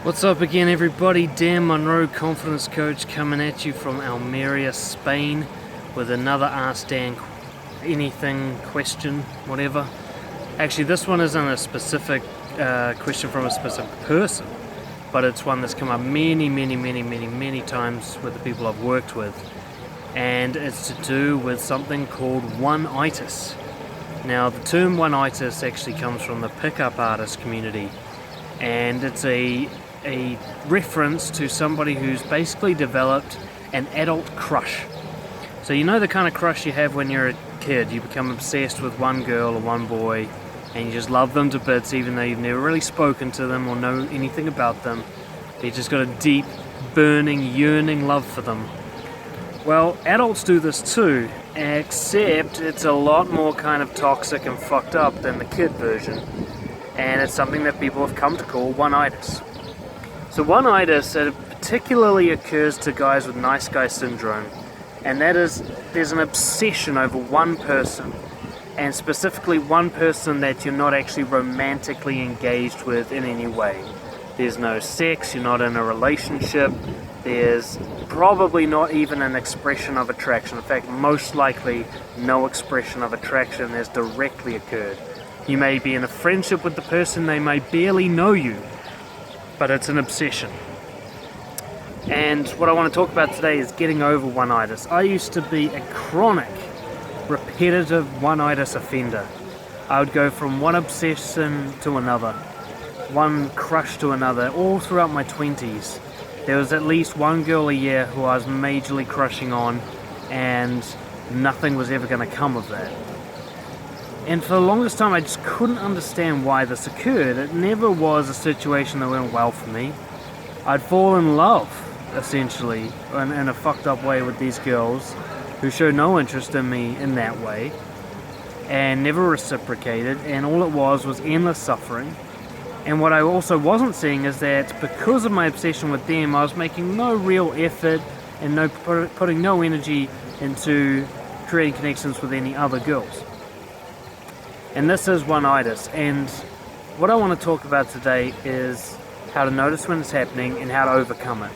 What's up again, everybody? Dan Munro, confidence coach, coming at you from Almeria, Spain, with another Ask Dan anything question, whatever. Actually, this one isn't a specific question from a specific person, but it's one that's come up many times with the people I've worked with, and it's to do with something called Oneitis. Now, the term Oneitis actually comes from the pickup artist community, and it's a reference to somebody who's basically developed an adult crush. So you know the kind of crush you have when you're a kid. You become obsessed with one girl or one boy, and you just love them to bits even though you've never really spoken to them or know anything about them. You just got a deep, burning, yearning love for them. Well, adults do this too, except it's a lot more kind of toxic and fucked up than the kid version. And it's something that people have come to call Oneitis. So Oneitis, it particularly occurs to guys with nice guy syndrome, and that is, there's an obsession over one person, and specifically one person that you're not actually romantically engaged with in any way. There's no sex, you're not in a relationship, there's probably not even an expression of attraction. In fact, most likely no expression of attraction has directly occurred. You may be in a friendship with the person, they may barely know you, but it's an obsession. And what I want to talk about today is getting over Oneitis. I used to be a chronic, repetitive Oneitis offender. I would go from one obsession to another, one crush to another, all throughout my 20s. There was at least one girl a year who I was majorly crushing on, and nothing was ever going to come of that. And for the longest time, I just couldn't understand why this occurred. It never was a situation that went well for me. I'd fall in love, essentially, in a fucked up way with these girls who showed no interest in me in that way and never reciprocated, and all it was endless suffering. And what I also wasn't seeing is that because of my obsession with them, I was making no real effort and putting no energy into creating connections with any other girls. And this is Oneitis, and what I want to talk about today is how to notice when it's happening and how to overcome it.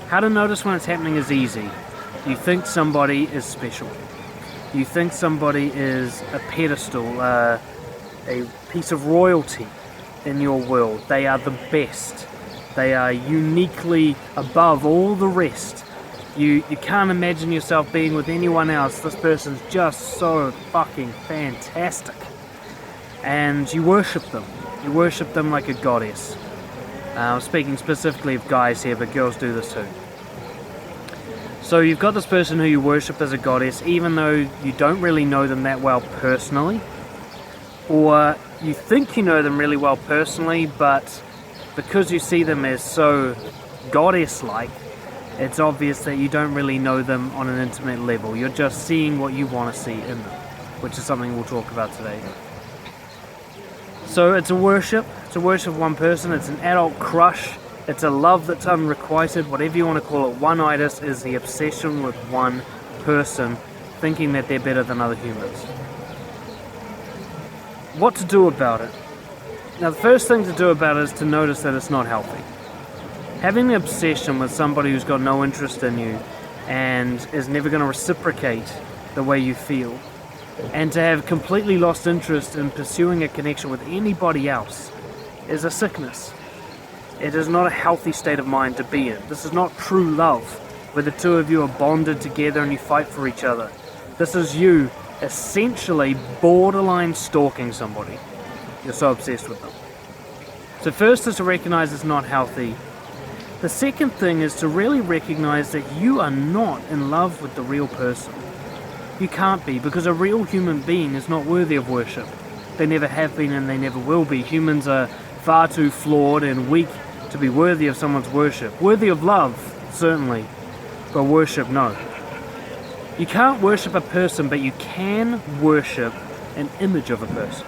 How to notice when it's happening is easy. You think somebody is special. You think somebody is a pedestal, a piece of royalty in your world. They are the best. They are uniquely above all the rest. You can't imagine yourself being with anyone else. This person's just so fucking fantastic. And you worship them. You worship them like a goddess. I'm speaking specifically of guys here, but girls do this too. So you've got this person who you worship as a goddess, even though you don't really know them that well personally, or you think you know them really well personally, but because you see them as so goddess-like, it's obvious that you don't really know them on an intimate level. You're just seeing what you want to see in them, which is something we'll talk about today. So it's a worship of one person, it's an adult crush, it's a love that's unrequited, whatever you want to call it. Oneitis is the obsession with one person, thinking that they're better than other humans. What to do about it? Now, the first thing to do about it is to notice that it's not healthy. Having an obsession with somebody who's got no interest in you and is never going to reciprocate the way you feel, and to have completely lost interest in pursuing a connection with anybody else is a sickness. It is not a healthy state of mind to be in. This is not true love, where the two of you are bonded together and you fight for each other. This is you essentially borderline stalking somebody. You're so obsessed with them. So first is to recognize it's not healthy. The second thing is to really recognize that you are not in love with the real person. You can't be, because a real human being is not worthy of worship. They never have been and they never will be. Humans are far too flawed and weak to be worthy of someone's worship. Worthy of love, certainly, but worship, no. You can't worship a person, but you can worship an image of a person.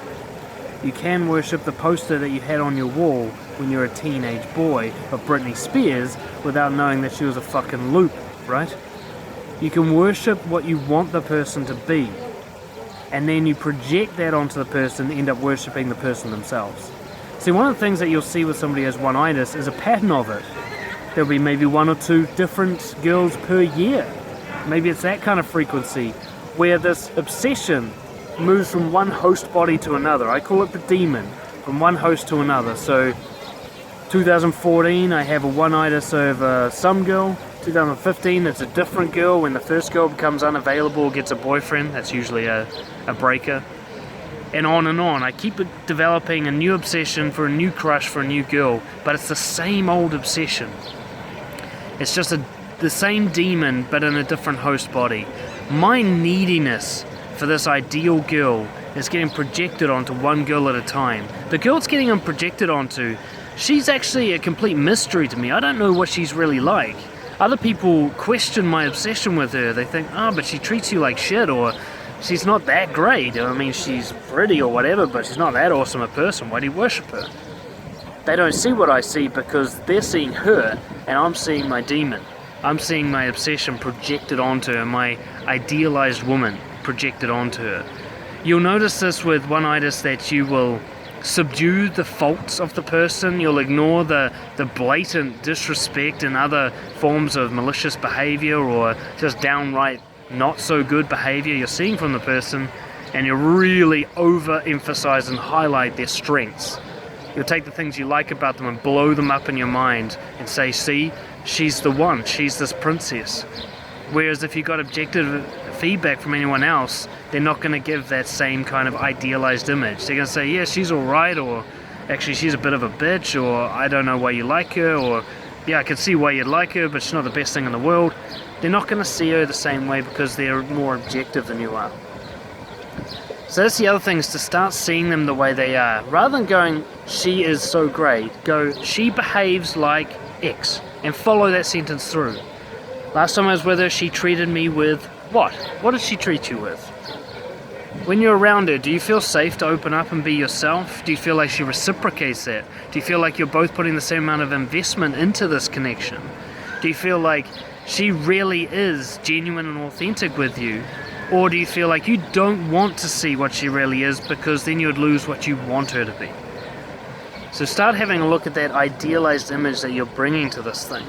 You can worship the poster that you had on your wall when you were a teenage boy of Britney Spears without knowing that she was a fucking loop, right? You can worship what you want the person to be, and then you project that onto the person and end up worshipping the person themselves. See, one of the things that you'll see with somebody who has one-itis is a pattern of it. There'll be maybe 1 or 2 different girls per year. Maybe it's that kind of frequency, where this obsession moves from one host body to another. I call it the demon, from one host to another. So 2014, I have a one-itis over some girl. 2015, it's a different girl. When the first girl becomes unavailable, gets a boyfriend, that's usually a breaker. And on. I keep developing a new obsession for a new crush for a new girl, but it's the same old obsession. It's just the same demon, but in a different host body. My neediness for this ideal girl is getting projected onto one girl at a time. The girl it's getting projected onto, she's actually a complete mystery to me. I don't know what she's really like. Other people question my obsession with her. They think, but she treats you like shit, or she's not that great. I mean, she's pretty or whatever, but she's not that awesome a person. Why do you worship her? They don't see what I see because they're seeing her, and I'm seeing my demon. I'm seeing my obsession projected onto her, my idealized woman projected onto her. You'll notice this with one-itis, that you will subdue the faults of the person. You'll ignore the blatant disrespect and other forms of malicious behavior or just downright not so good behavior you're seeing from the person, and you really overemphasize and highlight their strengths. You'll take the things you like about them and blow them up in your mind and say, see, she's the one, she's this princess. Whereas if you got objective feedback from anyone else, they're not going to give that same kind of idealized image. They're going to say, yeah, she's alright, or actually she's a bit of a bitch, or I don't know why you like her, or yeah, I can see why you'd like her, but she's not the best thing in the world. They're not going to see her the same way because they're more objective than you are. So that's the other thing, is to start seeing them the way they are. Rather than going, she is so great, go, she behaves like X, and follow that sentence through. Last time I was with her, she treated me with what? What did she treat you with? When you're around her, do you feel safe to open up and be yourself? Do you feel like she reciprocates that? Do you feel like you're both putting the same amount of investment into this connection? Do you feel like she really is genuine and authentic with you? Or do you feel like you don't want to see what she really is because then you'd lose what you want her to be? So start having a look at that idealized image that you're bringing to this thing,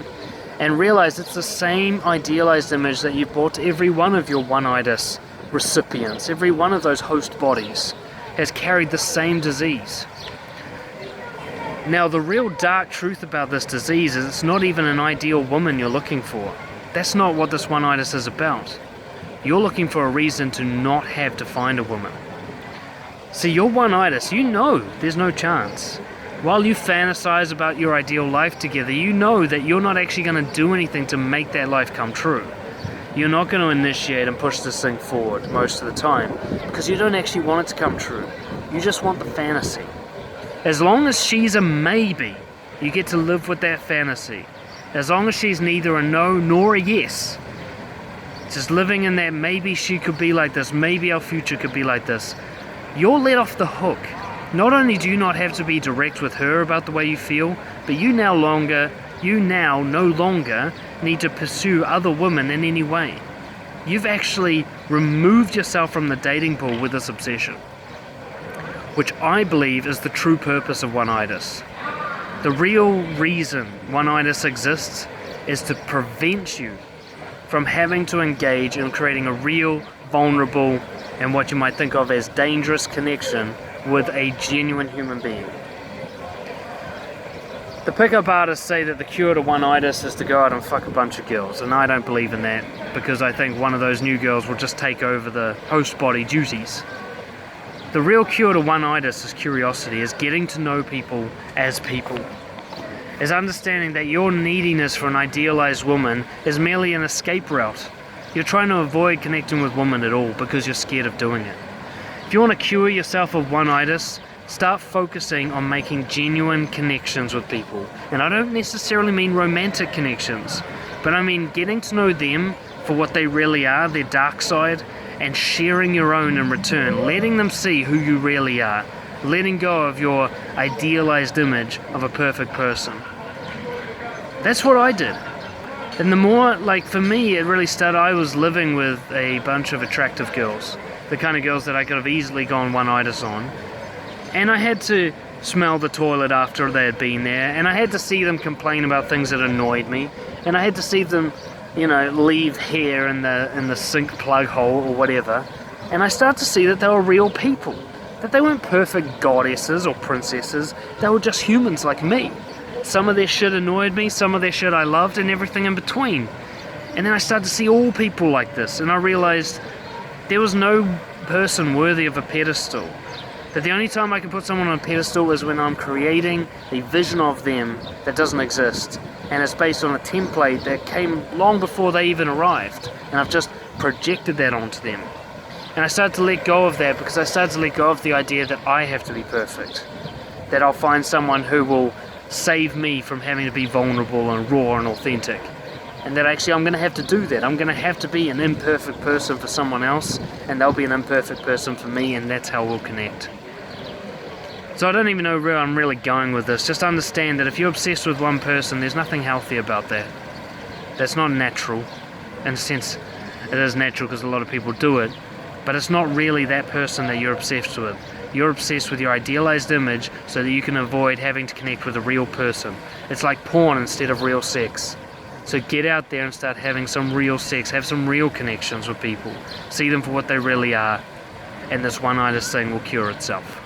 and realize it's the same idealized image that you brought to every one of your one-itis recipients. Every one of those host bodies has carried the same disease. Now, the real dark truth about this disease is it's not even an ideal woman you're looking for. That's not what this one-itis is about. You're looking for a reason to not have to find a woman. See, your one-itis, you know there's no chance. While you fantasize about your ideal life together, you know that you're not actually going to do anything to make that life come true. You're not going to initiate and push this thing forward most of the time because you don't actually want it to come true. You just want the fantasy. As long as she's a maybe, you get to live with that fantasy. As long as she's neither a no nor a yes, just living in that maybe she could be like this, maybe our future could be like this, you're let off the hook. Not only do you not have to be direct with her about the way you feel, but you now no longer need to pursue other women in any way. You've actually removed yourself from the dating pool with this obsession, which I believe is the true purpose of one-itis. The real reason one-itis exists is to prevent you from having to engage in creating a real, vulnerable, and what you might think of as dangerous connection with a genuine human being. The pickup artists say that the cure to one-itis is to go out and fuck a bunch of girls, and I don't believe in that because I think one of those new girls will just take over the host body duties. The real cure to one-itis is curiosity, is getting to know people, is understanding that your neediness for an idealized woman is merely an escape route. You're trying to avoid connecting with women at all because you're scared of doing it. If you want to cure yourself of one-itis, start focusing on making genuine connections with people. And I don't necessarily mean romantic connections, but I mean getting to know them for what they really are, their dark side, and sharing your own in return, letting them see who you really are, letting go of your idealized image of a perfect person. That's what I did. And the more, for me, it really started, I was living with a bunch of attractive girls, the kind of girls that I could have easily gone one-itis on. And I had to smell the toilet after they had been there, and I had to see them complain about things that annoyed me, and I had to see them, you know, leave hair in the sink plug hole or whatever, and I started to see that they were real people, that they weren't perfect goddesses or princesses, they were just humans like me. Some of their shit annoyed me, some of their shit I loved, and everything in between. And then I started to see all people like this, and I realized there was no person worthy of a pedestal. That the only time I can put someone on a pedestal is when I'm creating a vision of them that doesn't exist, and it's based on a template that came long before they even arrived, and I've just projected that onto them. And I started to let go of that because I started to let go of the idea that I have to be perfect, that I'll find someone who will save me from having to be vulnerable and raw and authentic, and that actually I'm going to have to do that. I'm going to have to be an imperfect person for someone else, and they'll be an imperfect person for me, and that's how we'll connect. So I don't even know where I'm really going with this. Just understand that if you're obsessed with one person, there's nothing healthy about that. That's not natural. In a sense, it is natural because a lot of people do it, but it's not really that person that you're obsessed with. You're obsessed with your idealized image so that you can avoid having to connect with a real person. It's like porn instead of real sex. So get out there and start having some real sex, have some real connections with people. See them for what they really are, and this one-itis thing will cure itself.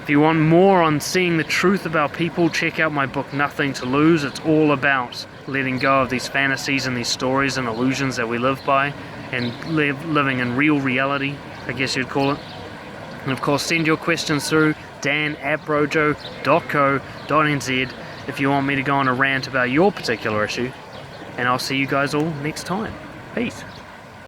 If you want more on seeing the truth about people, check out my book, Nothing to Lose. It's all about letting go of these fantasies and these stories and illusions that we live by, and living in real reality, I guess you'd call it. And of course, send your questions through dan@brojo.co.nz if you want me to go on a rant about your particular issue. And I'll see you guys all next time. Peace.